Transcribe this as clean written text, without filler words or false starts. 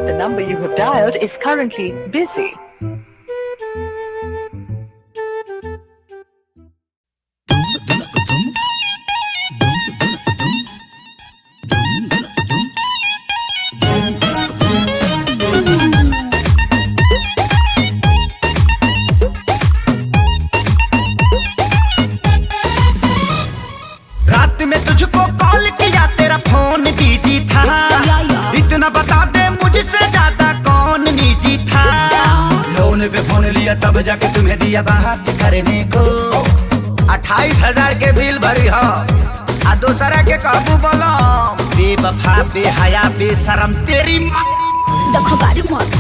The number you have dialed is currently busy. रात में तुझको कॉल किया तेरा फोन बिजी था, इतना बता दे मुझसे ज्यादा कौन निजी था। लोन पे फोन लिया तब जाके तुम्हें दिया बात करने को, 28,000 के बिल भरी हो आ दूसरा के काबू बोलो। बेवफा बेहया बेशरम तेरी माँ। देखो गाड़ी मत